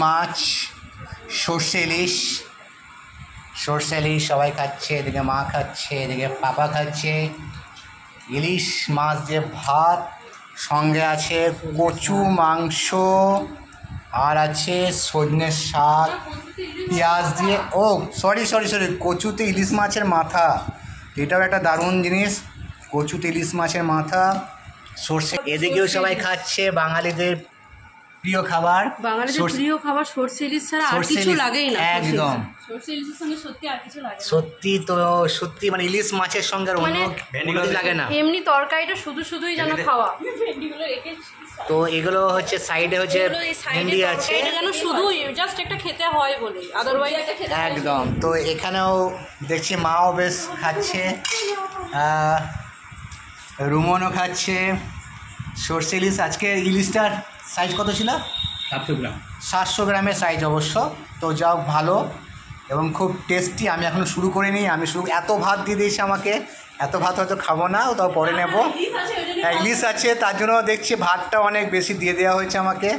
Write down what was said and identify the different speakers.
Speaker 1: মাছ, সর্ষে ইলিশ সবাই খাচ্ছে, এদিকে মা খাচ্ছে, এদিকে পাপা খাচ্ছে। ইলিশ মাছ দিয়ে ভাত, সঙ্গে আছে কচু মাংস, আর আছে সজনের শাক পেঁয়াজ দিয়ে। ও সরি, কচুতে ইলিশ মাছের মাথা, এটাও একটা দারুণ জিনিস। কচুতে ইলিশ মাছের মাথা, সর্ষে। এদিকেও সবাই খাচ্ছে, বাঙালিদের প্রিয় খাবার,
Speaker 2: সর্ষে ইলিশ ছাড়া আর কিছু লাগেই না।
Speaker 1: একদম
Speaker 2: সর্ষে ইলিশের সঙ্গে সত্যি আর কিছু লাগে না।
Speaker 1: সত্যি মানে ইলিশ মাছের সঙ্গে আর অন্য কিছু লাগে না।
Speaker 2: এমনি তরকারিটা শুধুই যেন খাওয়া। ভেন্ডিগুলো রেখে
Speaker 1: তো এগুলো হচ্ছে সাইডে হচ্ছে ভেন্ডি আছে,
Speaker 2: যেন শুধু জাস্ট একটা খেতে হয় বলে, আদারওয়াইজ
Speaker 1: একদম। তো এখানেও দেখছি মাও বেশ খাচ্ছে, রুমনও খাচ্ছে সর্ষে ইলিশ। আজকে ইলিশটার সাইজ কত ছিল?
Speaker 3: 700 গ্রাম।
Speaker 1: 700 গ্রামের সাইজ অবশ্য। তো যাও ভালো এবং খুব টেস্টি। আমি এখনও শুরু করিনি, এত ভাত দিয়ে দিয়েছি আমাকে, এত ভাত হয়তো খাবো না, তাও পরে নেব। ইলিশ আছে তার জন্য দেখছি ভাতটা অনেক বেশি দিয়ে দেওয়া হয়েছে আমাকে।